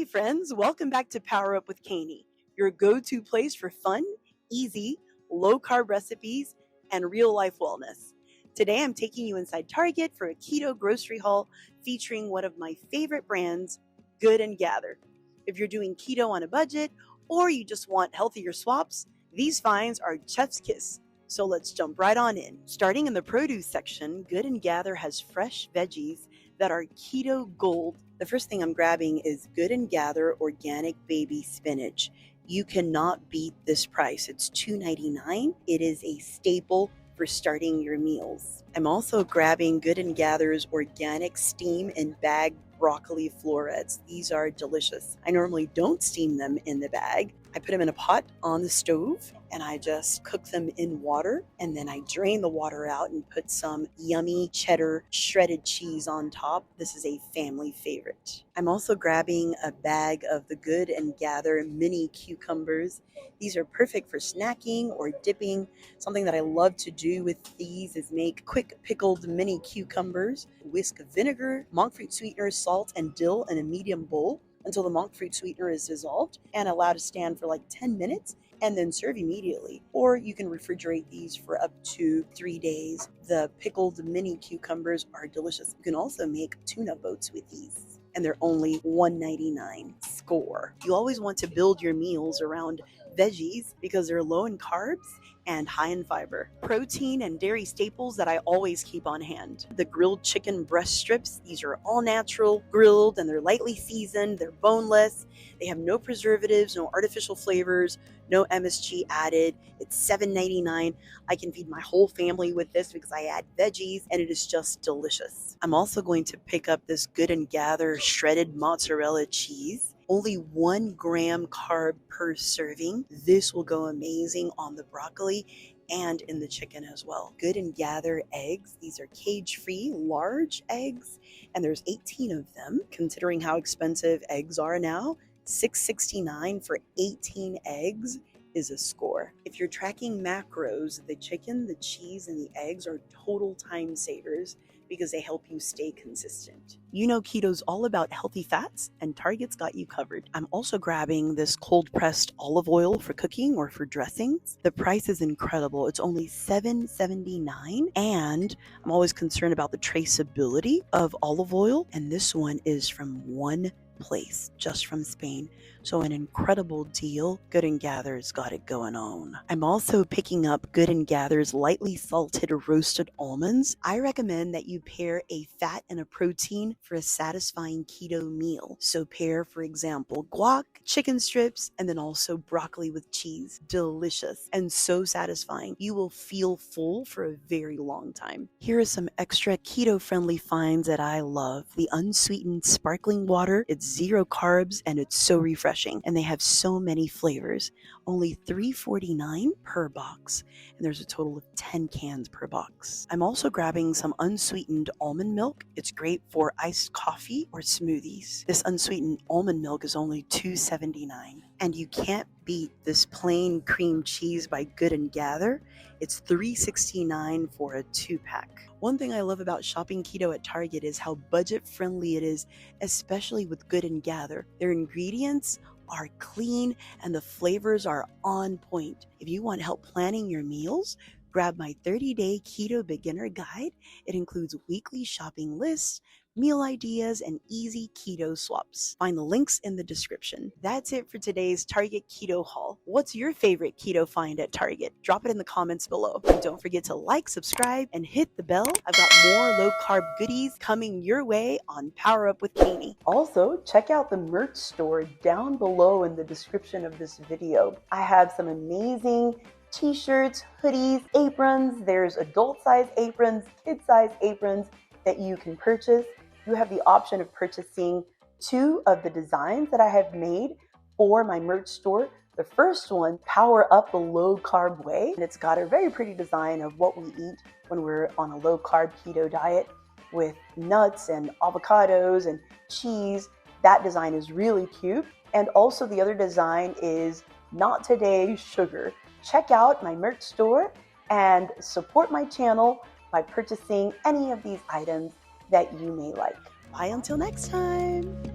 Hey friends, welcome back to PowerUp with Kaynee, your go-to place for fun, easy, low-carb recipes, and real-life wellness. Today I'm taking you inside Target for a keto grocery haul featuring one of my favorite brands, Good & Gather. If you're doing keto on a budget or you just want healthier swaps, these finds are chef's kiss. So let's jump right on in. Starting in the produce section, Good & Gather has fresh veggies that are keto gold. The first thing I'm grabbing is Good & Gather organic baby spinach. You cannot beat this price. It's $2.99. It is a staple for starting your meals. I'm also grabbing Good & Gather's organic steam and bag broccoli florets. These are delicious. I normally don't steam them in the bag. I put them in a pot on the stove and I just cook them in water, and then I drain the water out and put some yummy cheddar shredded cheese on top. This is a family favorite. I'm also grabbing a bag of the Good & Gather mini cucumbers. These are perfect for snacking or dipping. Something that I love to do with these is make quick pickled mini cucumbers, whisk vinegar, monk fruit sweetener, salt, and dill in a medium bowl until the monk fruit sweetener is dissolved and allowed to stand for like 10 minutes and then serve immediately. Or you can refrigerate these for up to 3 days. The pickled mini cucumbers are delicious. You can also make tuna boats with these, and they're only $1.99. Score. You always want to build your meals around veggies because they're low in carbs and high in fiber. Protein and dairy staples that I always keep on hand. The grilled chicken breast strips. These are all natural, grilled, and they're lightly seasoned. They're boneless. They have no preservatives, no artificial flavors, no MSG added. It's $7.99. I can feed my whole family with this because I add veggies, and it is just delicious. I'm also going to pick up this Good & Gather shredded mozzarella cheese. Only 1 gram carb per serving. This will go amazing on the broccoli and in the chicken as well. Good & Gather eggs. These are cage-free, large eggs, and there's 18 of them. Considering how expensive eggs are now, $6.69 for 18 eggs is a score. If you're tracking macros, the chicken, the cheese, and the eggs are total time savers because they help you stay consistent. You know keto's all about healthy fats, and Target's got you covered. I'm also grabbing this cold-pressed olive oil for cooking or for dressings. The price is incredible. It's only $7.79, and I'm always concerned about the traceability of olive oil, and this one is from one place, just from Spain. So an incredible deal. Good & Gather's got it going on. I'm also picking up Good & Gather's lightly salted roasted almonds. I recommend that you pair a fat and a protein for a satisfying keto meal. So pair, for example, guac, chicken strips, and then also broccoli with cheese. Delicious and so satisfying. You will feel full for a very long time. Here are some extra keto-friendly finds that I love. The unsweetened sparkling water. It's 0 carbs and it's so refreshing, and they have so many flavors. Only $3.49 per box, and there's a total of 10 cans per box. I'm also grabbing some unsweetened almond milk. It's great for iced coffee or smoothies. This unsweetened almond milk is only $2.79, and you can't beat this plain cream cheese by Good & Gather. It's $3.69 for a 2-pack. One thing I love about shopping keto at Target is how budget-friendly it is, especially with Good & Gather. Their ingredients are clean and the flavors are on point. If you want help planning your meals, grab my 30-day Keto Beginner guide. It includes weekly shopping lists, meal ideas, and easy keto swaps. Find the links in the description. That's it for today's Target Keto Haul. What's your favorite keto find at Target? Drop it in the comments below. And don't forget to like, subscribe, and hit the bell. I've got more low-carb goodies coming your way on PowerUp with Kaynee. Also, check out the merch store down below in the description of this video. I have some amazing t-shirts, hoodies, aprons. There's adult-size aprons, kid-size aprons that you can purchase. You have the option of purchasing 2 of the designs that I have made for my merch store. The first one, Power Up the Low Carb Way, and it's got a very pretty design of what we eat when we're on a low carb keto diet with nuts and avocados and cheese. That design is really cute. And also the other design is Not Today Sugar. Check out my merch store and support my channel by purchasing any of these items that you may like. Bye until next time.